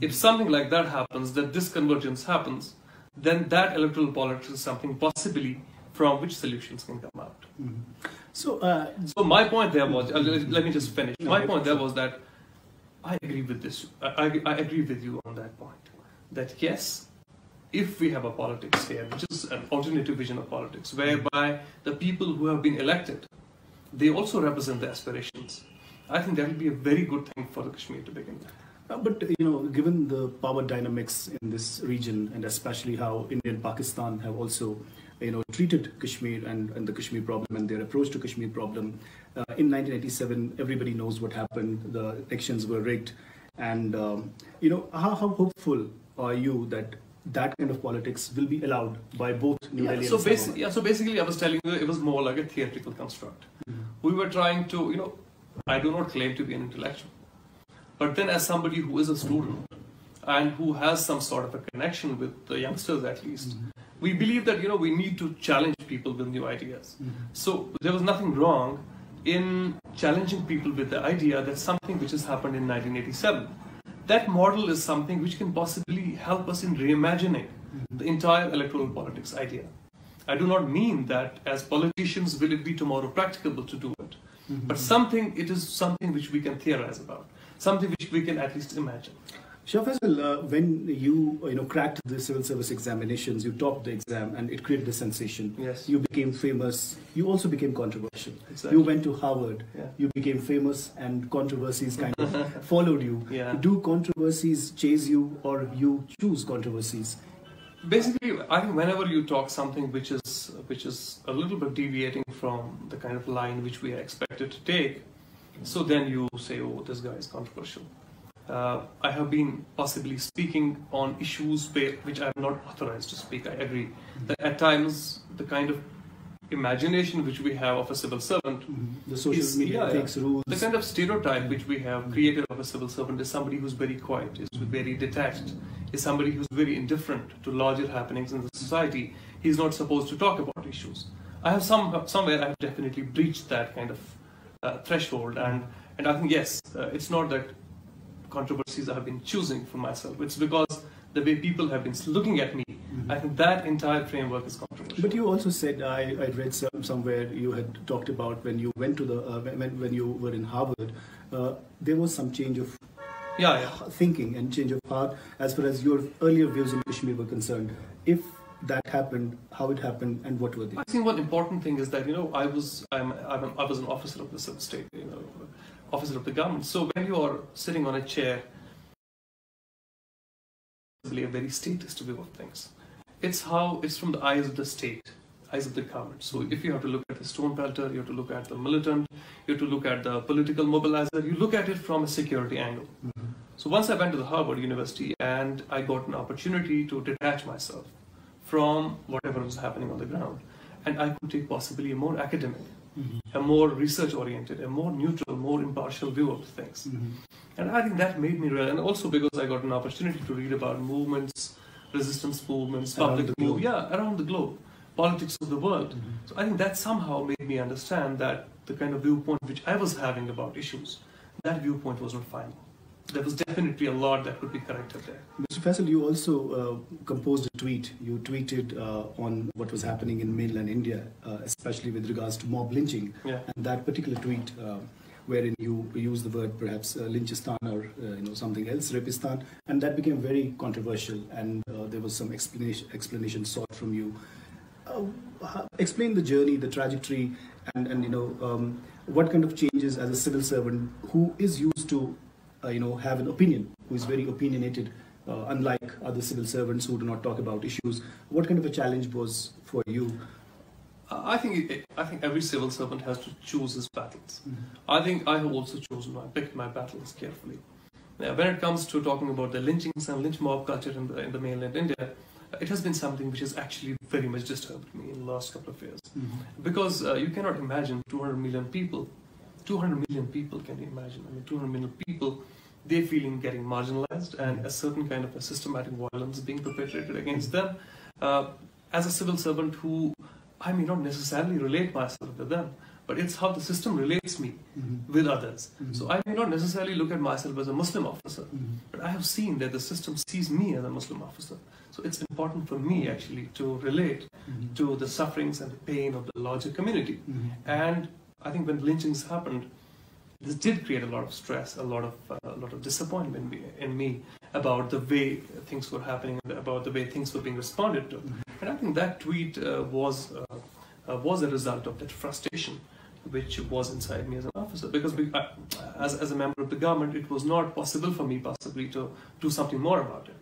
If something like that happens, that this convergence happens, then that electoral politics is something possibly from which solutions can come out. So my point there was, let me just finish. My point there was that I agree with this. I agree with you on that point. That yes, if we have a politics here, which is an alternative vision of politics, whereby the people who have been elected, they also represent the aspirations, I think that will be a very good thing for the Kashmir to begin with. But given the power dynamics in this region, and especially how India and Pakistan have also treated Kashmir and the Kashmir problem and their approach to Kashmir problem, in 1987 everybody knows what happened. The elections were rigged, and how hopeful are you that kind of politics will be allowed by both New Delhi and Islamabad? So basically I was telling you it was more like a theatrical construct. We were trying to, I do not claim to be an intellectual, but then as somebody who is a student and who has some sort of a connection with the youngsters at least, we believe that we need to challenge people with new ideas. So there was nothing wrong in challenging people with the idea that something which has happened in 1987, that model is something which can possibly help us in reimagining the entire electoral politics idea. I do not mean that as politicians will it be tomorrow practicable to do it, but it is something which we can theorize about, something which we can at least imagine. Shah Faesal, when you cracked the civil service examinations, you topped the exam and it created a sensation. Yes. You became famous. You also became controversial. Exactly. You went to Harvard. Yeah. You became famous and controversies kind of followed you. Yeah. Do controversies chase you or you choose controversies? Basically, I think whenever you talk something which is a little bit deviating from the kind of line which we are expected to take, so then you say, oh, this guy is controversial. I have been possibly speaking on issues which I am not authorized to speak. I agree that at times the kind of imagination which we have of a civil servant, the social media takes rules. The kind of stereotype which we have created of a civil servant is somebody who's very quiet, is very detached, is somebody who's very indifferent to larger happenings in the society. He's not supposed to talk about issues. I have somewhere I have definitely breached that kind of threshold, and I think yes, it's not that controversies I have been choosing for myself. It's because the way people have been looking at me, I think that entire framework is controversial. But you also said, I read somewhere you had talked about when you went to when you were in Harvard, there was some change of thinking and change of heart as far as your earlier views on Kashmir were concerned. If that happened, how it happened, and what were they? I think one important thing is that I was an officer of the civil state, officer of the government. So when you are sitting on a chair, it's a very statist view of things. It's from the eyes of the state, eyes of the government. So if you have to look at the stone pelter, you have to look at the militant, you have to look at the political mobilizer, you look at it from a security angle. So once I went to the Harvard University and I got an opportunity to detach myself from whatever was happening on the ground, and I could take possibly a more academic, a more research-oriented, a more neutral, more impartial view of things. And I think that made me real, and also because I got an opportunity to read about movements, resistance movements, public movements, around the globe, politics of the world. So I think that somehow made me understand that the kind of viewpoint which I was having about issues, that viewpoint was not final. There was definitely a lot that could be corrected there. Mr. Faesal, you also composed a tweet. You tweeted on what was happening in mainland India, especially with regards to mob lynching. Yeah. And that particular tweet, wherein you used the word perhaps lynchistan or something else, rapistan, and that became very controversial. And there was some explanation sought from you. Explain the journey, the trajectory, and what kind of changes as a civil servant who is used to have an opinion, who is very opinionated, unlike other civil servants who do not talk about issues. What kind of a challenge was for you? I think every civil servant has to choose his battles. I think I have also picked my battles carefully. When it comes to talking about the lynchings and lynch mob culture in the mainland India, it has been something which has actually very much disturbed me in the last couple of years. Because you cannot imagine 200 million people. 200 million people, can you imagine? 200 million people, they're feeling getting marginalized and a certain kind of a systematic violence being perpetrated against them. As a civil servant who, I may not necessarily relate myself with them, but it's how the system relates me with others. So I may not necessarily look at myself as a Muslim officer, but I have seen that the system sees me as a Muslim officer. So it's important for me actually to relate to the sufferings and the pain of the larger community. And I think when lynchings happened, this did create a lot of stress, a lot of disappointment in me about the way things were happening, about the way things were being responded to. And I think that tweet was a result of that frustration which was inside me as an officer. Because as a member of the government, it was not possible for me possibly to do something more about it.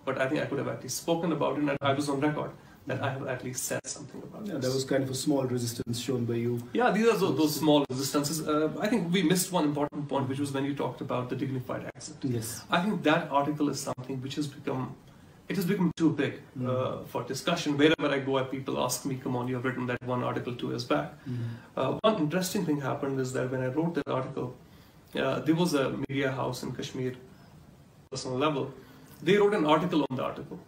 But I think I could have at least spoken about it, and I was on record that I have at least said something about it. There was kind of a small resistance shown by you. Yeah, these are those small resistances. I think we missed one important point, which was when you talked about the dignified exit. Yes. I think that article is something which has become too big for discussion. Wherever I go, people ask me, come on, you have written that one article 2 years back. One interesting thing happened is that when I wrote that article, there was a media house in Kashmir, personal level, they wrote an article on the article.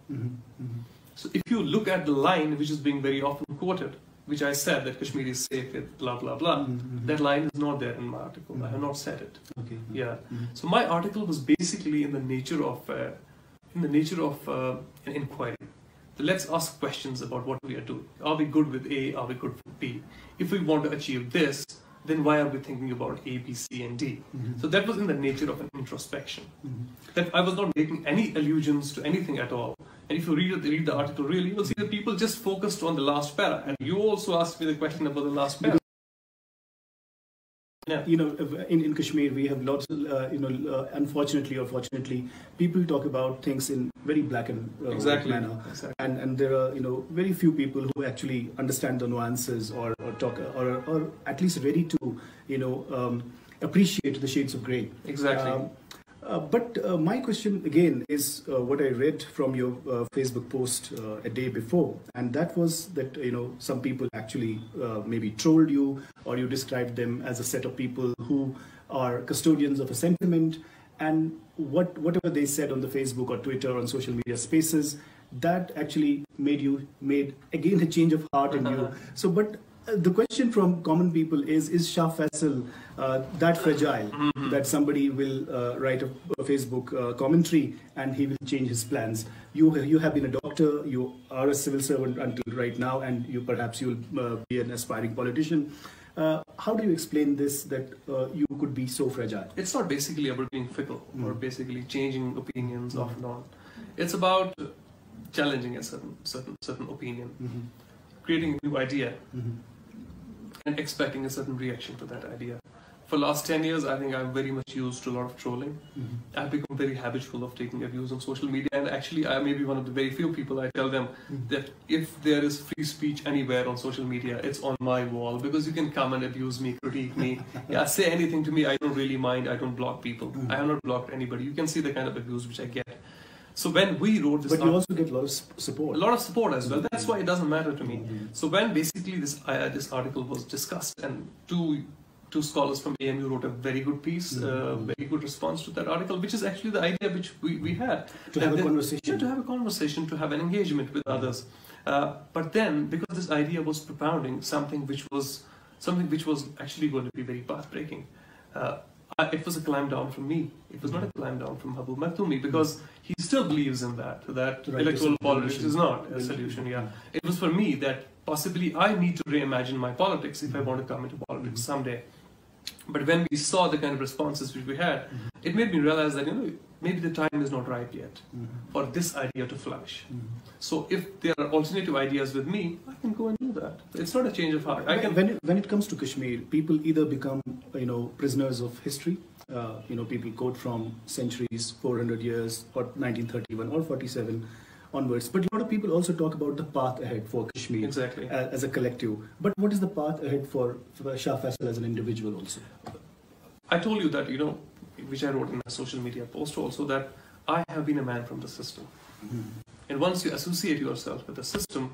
So if you look at the line which is being very often quoted, which I said that Kashmir is safe with blah blah blah, that line is not there in my article. I have not said it. Okay. Yeah. So my article was basically in the nature of an inquiry. So let's ask questions about what we are doing. Are we good with A? Are we good with B? If we want to achieve this, then why are we thinking about A, B, C, and D? So that was in the nature of an introspection. That I was not making any allusions to anything at all. And if you read the article really, you'll see that people just focused on the last para. And you also asked me the question about the last para. Yeah. You know, in Kashmir, we have lots, unfortunately or fortunately, people talk about things in very black and white manner. Exactly. And there are, very few people who actually understand the nuances or talk, or at least ready to, appreciate the shades of grey. Exactly. But my question again is what I read from your Facebook post a day before, and that was that some people actually maybe trolled you, or you described them as a set of people who are custodians of a sentiment, and whatever they said on the Facebook or Twitter on social media spaces, that actually made again a change of heart in you. So, but the question from common people is Shah Faesal that fragile that somebody will write a Facebook commentary and he will change his plans? You have been a doctor, you are a civil servant until right now, and you will be an aspiring politician. How do you explain this, that you could be so fragile? It's not basically about being fickle or basically changing opinions off and on. It's about challenging a certain opinion, creating a new idea, and expecting a certain reaction to that idea. For the last 10 years, I think I'm very much used to a lot of trolling. I've become very habitual of taking abuse on social media, and actually I may be one of the very few people. I tell them that if there is free speech anywhere on social media, it's on my wall, because you can come and abuse me, critique me, say anything to me. I don't really mind. I don't block people. I have not blocked anybody. You can see the kind of abuse which I get. So when we wrote this, but you also get a lot of support. A lot of support as well. That's why it doesn't matter to me. So when basically this article was discussed, and two scholars from AMU wrote a very good piece, very good response to that article, which is actually the idea which we had. To have a conversation. Yeah, to have a conversation, to have an engagement with others. But then, because this idea was propounding something which was actually going to be very path-breaking, it was a climb down from me. It was not a climb down from Habu Maktoumi, because he still believes in that right, electoral politics is not a solution. Yeah, it was for me that possibly I need to reimagine my politics if I want to come into politics someday. But when we saw the kind of responses which we had, it made me realize that maybe the time is not right yet for this idea to flourish. So if there are alternative ideas with me, I can go and do that. It's not a change of heart. When it comes to Kashmir, people either become prisoners of history. People quote from centuries, 400 years, or 1931 or 47 onwards. But a lot of people also talk about the path ahead for Kashmir as a collective. But what is the path ahead for Shah Faesal as an individual also? I told you that, which I wrote in a social media post also, that I have been a man from the system. And once you associate yourself with the system,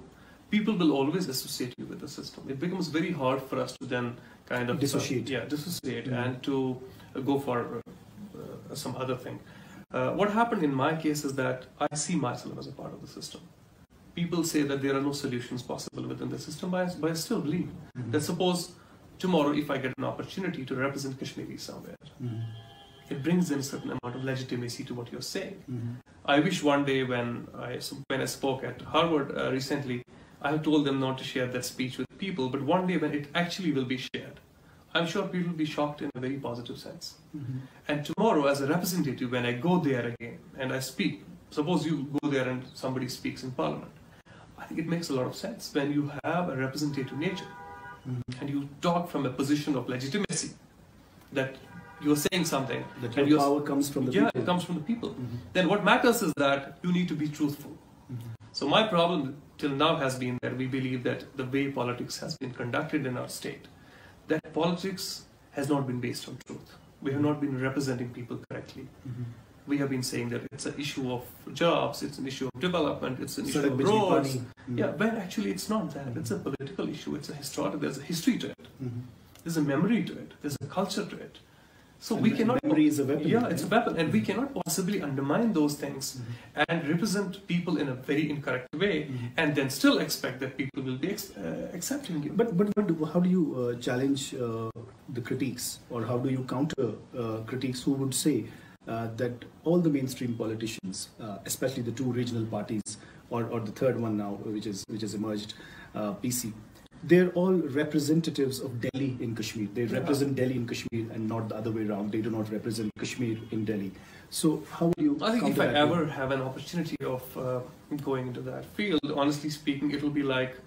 people will always associate you with the system. It becomes very hard for us to then kind of dissociate. Dissociate and to go for some other thing. What happened in my case is that I see myself as a part of the system. People say that there are no solutions possible within the system, but I still believe that suppose tomorrow if I get an opportunity to represent Kashmiri somewhere, it brings in a certain amount of legitimacy to what you're saying. I wish one day when I spoke at Harvard recently, I have told them not to share that speech with people, but one day when it actually will be shared, I'm sure people will be shocked in a very positive sense. And tomorrow, as a representative, when I go there again and I speak, suppose you go there and somebody speaks in Parliament, I think it makes a lot of sense when you have a representative nature and you talk from a position of legitimacy, that you're saying something. That your power comes from the people. Yeah, it comes from the people. Then what matters is that you need to be truthful. So my problem till now has been that we believe that the way politics has been conducted in our state, that politics has not been based on truth. We have not been representing people correctly. We have been saying that it's an issue of jobs, it's an issue of development, it's an issue of roads. Yeah, when actually it's not that. It's a political issue. It's a historical. There's a history to it. There's a memory to it. There's a culture to it. So we cannot. Memory is a weapon. Yeah, it's a weapon, and we cannot possibly undermine those things and represent people in a very incorrect way, and then still expect that people will be accepting you. But how do you challenge the critiques, or how do you counter critiques who would say that all the mainstream politicians, especially the two regional parties, or the third one now, which has emerged, PC, they're all representatives of Delhi in Kashmir. They represent Delhi in Kashmir and not the other way around. They do not represent Kashmir in Delhi. So how would you? I think if I ever have an opportunity of going into that field, honestly speaking, it will be like,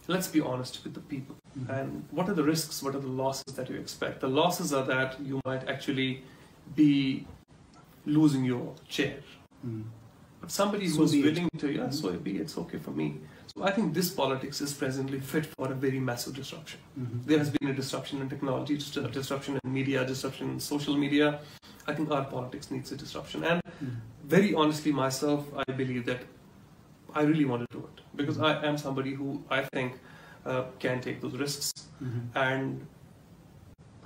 let's be honest with the people. And what are the risks? What are the losses that you expect? The losses are that you might actually be losing your chair. But somebody who's willing to, so be it's okay for me. So I think this politics is presently fit for a very massive disruption. There has been a disruption in technology, disruption in media, disruption in social media. I think our politics needs a disruption. And very honestly, myself, I believe that I really want to do it. Because I am somebody who I think can take those risks and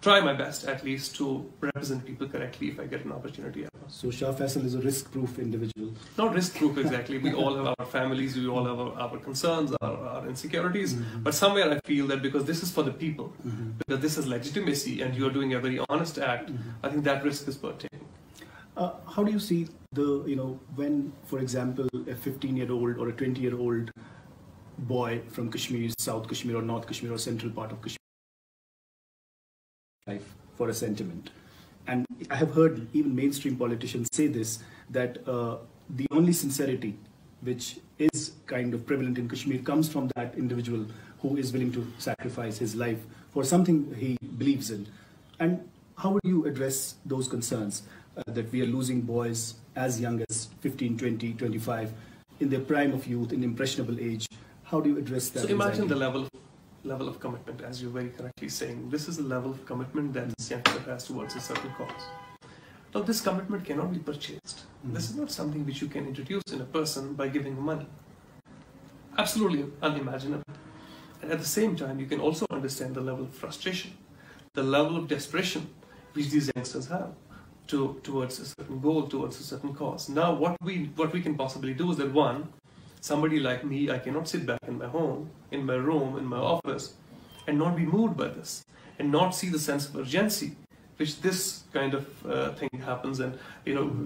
try my best at least to represent people correctly if I get an opportunity ever. So Shah Faesal is a risk-proof individual. Not risk-proof exactly. We all have our families, we all have our concerns, our insecurities. But somewhere I feel that because this is for the people, because this is legitimacy and you're doing a very honest act, I think that risk is worth taking. How do you see when, for example, a 15-year-old or a 20-year-old boy from Kashmir, South Kashmir or North Kashmir or central part of Kashmir, life for a sentiment? And I have heard even mainstream politicians say this, that the only sincerity which is kind of prevalent in Kashmir comes from that individual who is willing to sacrifice his life for something he believes in. And how would you address those concerns that we are losing boys as young as 15, 20, 25 in their prime of youth, in impressionable age? How do you address that? So imagine the level of commitment, as you're very correctly saying. This is a level of commitment that this youngster has towards a certain cause. Now, this commitment cannot be purchased. This is not something which you can introduce in a person by giving him money. Absolutely unimaginable. And at the same time, you can also understand the level of frustration, the level of desperation which these youngsters have towards a certain goal, towards a certain cause. Now, what we can possibly do is that, one, somebody like me, I cannot sit back in my home, in my room, in my office, and not be moved by this, and not see the sense of urgency, which this kind of thing happens, and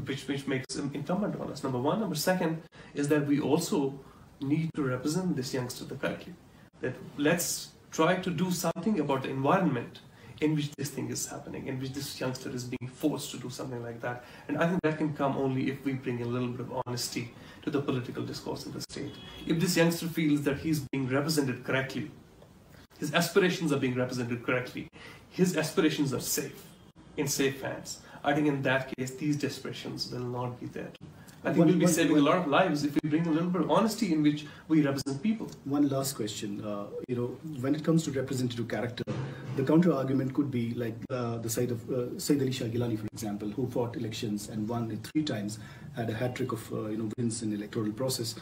which makes it incumbent on us. Number one. Number second is that we also need to represent this youngster correctly. That let's try to do something about the environment in which this thing is happening, in which this youngster is being forced to do something like that. And I think that can come only if we bring a little bit of honesty to the political discourse in the state. If this youngster feels that he's being represented correctly, his aspirations are being represented correctly, his aspirations are safe, in safe hands, I think in that case, these desperations will not be there. I think we'll be saving a lot of lives if we bring a little bit of honesty in which we represent people. One last question. When it comes to representative character, the counter argument could be like the side of Shah Geelani, for example, who fought elections and won it 3 times, had a hat trick of wins in the electoral process,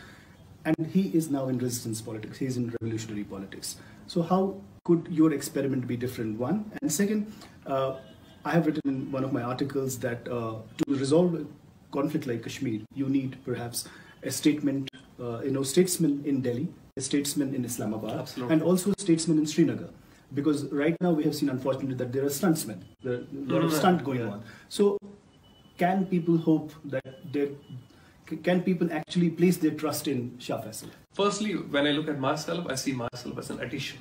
and he is now in resistance politics. He is in revolutionary politics. So how could your experiment be different? One, and second, I have written in one of my articles that to resolve conflict like Kashmir, you need perhaps a statement, statesman in Delhi, a statesman in Islamabad, Absolutely. and also a statesman in Srinagar. because right now we have seen, unfortunately, that there are stuntsmen. There are a lot of stunt going on. So can people hope that can people actually place their trust in Shah Faesal? Firstly, when I look at myself, I see myself as an addition.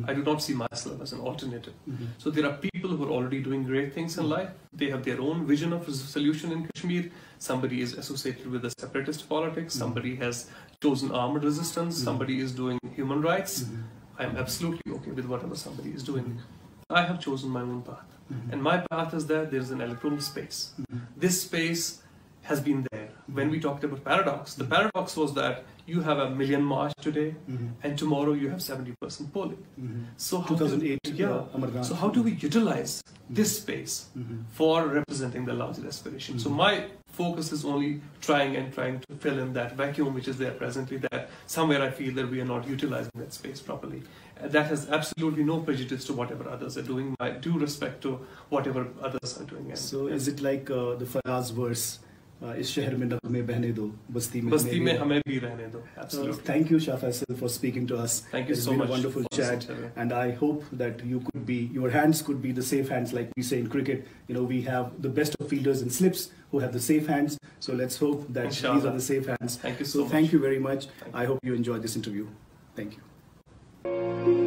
I do not see myself as an alternative. So there are people who are already doing great things in life. They have their own vision of solution in Kashmir. Somebody is associated with the separatist politics. Somebody has chosen armed resistance. Somebody is doing human rights. I am absolutely okay with whatever somebody is doing. I have chosen my own path. And my path is that there is an electoral space. This space has been there. When we talked about paradox, the paradox was that you have a million march today, and tomorrow you have 70% polling. So 2008, So how do we utilize this space for representing the larger aspiration? So my focus is only trying to fill in that vacuum which is there presently, that somewhere I feel that we are not utilizing that space properly. That has absolutely no prejudice to whatever others are doing. I do respect to whatever others are doing. So is it like the Faraz verse, इस शहर में नगमे बहने दो, बस्ती में हमें भी रहने दो. Absolutely. Thank you, Shah Faesal, for speaking to us. Thank you so much. It's been a wonderful chat, and I hope that your hands could be the safe hands, like we say in cricket. You know, we have the best of fielders and slips who have the safe hands. So let's hope that Inshallah. these are the safe hands. Thank you so much. Thank you very much. I hope you enjoyed this interview. Thank you.